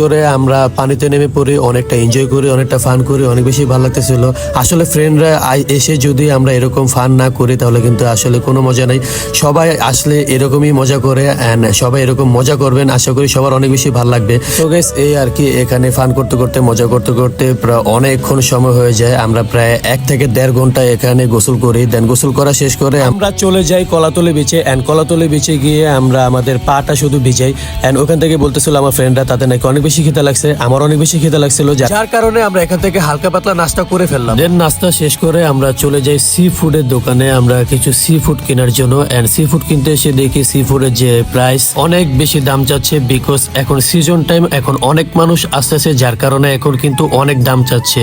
করে আমরা পানিতে নেমে পড়ি, অনেকটা এনজয় করি, অনেকটা ফান করি, অনেক বেশি ভালো লাগতেছিল। আসলে ফ্রেন্ডরা এসে যদি আমরা এরকম ফান না করি তাহলে কিন্তু আসলে কোনো মজা নাই। সবাই আসলে এরকমই মজা করে অ্যান্ড সবাই এরকম মজা করবেন, আশা করি সবার অনেক বেশি ভালো লাগবে। তো গাইস এই আর কি, এখানে ফান করতে করতে মজা করতে করতে প্রায় অনেকক্ষণ সময় হয়ে যায়। আমরা প্রায় 1 থেকে 1.5 ঘন্টা এখানে গোসল করি। দেন গোসল করা শেষ করে আমরা চলে যাই কলাতলি বিচে। অ্যান্ড কলাতলি বিচে গিয়ে আমরা আমাদের পাটা শুধু ভিজাই। অ্যান্ড ওখান থেকে বলতেছিল আমার ফ্রেন্ডরা তাদের নাকি অনেক বেশি খিদে লাগছে, আমার অনেক বেশি খিদে লাগছিল, যার কারণে আমরা এখান থেকে হালকা পাতলা নাস্তা করে ফেললাম। দেন নাস্তা শেষ করে আমরা চলে যাই সি ফুডের দোকানে, আমরা কিছু সি ফুড কেনার জন্য। অ্যান্ড সি ফুড কিনতে এসে দেখি সি ফুডের যে প্রাইস অনেক বেশি দাম চাচ্ছে, বিকজ এখন সিজন টাইম, এখন অনেক মানুষ আসতেছে, যার কারণে এখন কিন্তু অনেক দাম চাচ্ছে,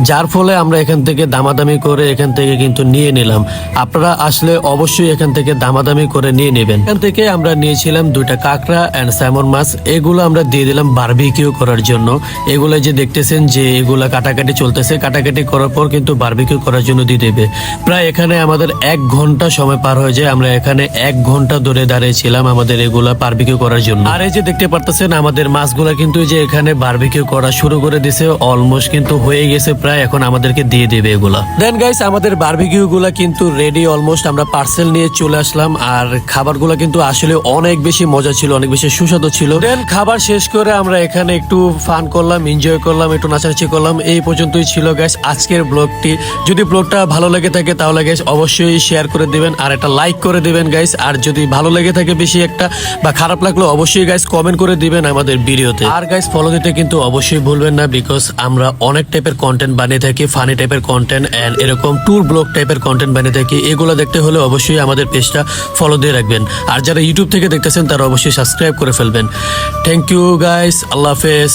যার ফলে আমরা এখান থেকে দামাদামি করে এখান থেকে কিন্তু নিয়ে নিলাম। আপনারা আসলে অবশ্যই এখান থেকে দামাদামি করে নিয়ে নেবেন। এখান থেকে আমরা নিয়েছিলাম 2টা কাঁকড়া অ্যান্ড স্যামন মাছ, এগুলো আমরা দিয়ে দিলাম বারবিকিউ করার জন্য। এগুলো যে দেখতেছেন যে এগুলা কাটাকাটি চলতেছে, কাটাকাটি করার পর কিন্তু বারবিকিউ করার জন্য দিয়ে দেবে। প্রায় এখানে আমাদের 1 ঘন্টা সময় পার হয়ে যায়, আমরা এখানে 1 ঘন্টা ধরে দাঁড়িয়েছিলাম আমাদের এগুলা বারবিকিউ করার জন্য। আর এই যে দেখতে পারতেছেন আমাদের মাছগুলা কিন্তু যে এখানে বারবিকিউ করা শুরু করে দিছে, অলমোস্ট কিন্তু হয়ে গেছে প্রায়, এখন আমাদেরকে দিয়ে দেবে এগুলা। দেন গাইস আমাদের বারবিকিউ গুলা কিন্তু রেডি অলমোস্ট, আমরা পার্সেল নিয়ে চলে আসলাম। আর খাবারগুলা কিন্তু আসলে অনেক বেশি মজা ছিল, অনেক বেশি সুস্বাদু ছিল। দেন খাবার শেষ করে আমরা এখানে একটু ফান করলাম, এনজয় করলাম, একটু নাচানাচি করলাম। এই পর্যন্তই ছিল গাইস আজকের ব্লগটি। যদি ব্লগটা ভালো লেগে থাকে তাহলে গাইস অবশ্যই শেয়ার করে দিবেন আর একটা লাইক করে দিবেন গাইস। আর যদি ভালো লেগে থাকে বেশি একটা বা খারাপ লাগলো অবশ্যই গাইস কমেন্ট করে দিবেন আমাদের ভিডিওতে। আর গাইস ফলো দিতে কিন্তু অবশ্যই ভুলবেন না, বিকজ আমরা অনেক টাইপের কন্টেন্ট বানিয়ে থাকি, ফানি টাইপের কন্টেন্ট এন্ড এরকম ট্যুর ব্লগ টাইপের কন্টেন্ট বানিয়ে থাকি। এগুলো দেখতে হলে অবশ্যই আমাদের পেজটা ফলো দিয়ে রাখবেন। আর যারা ইউটিউব থেকে দেখতেছেন তারা অবশ্যই সাবস্ক্রাইব করে ফেলবেন। থ্যাংক ইউ গাইস, আল্লাহ হাফেজ।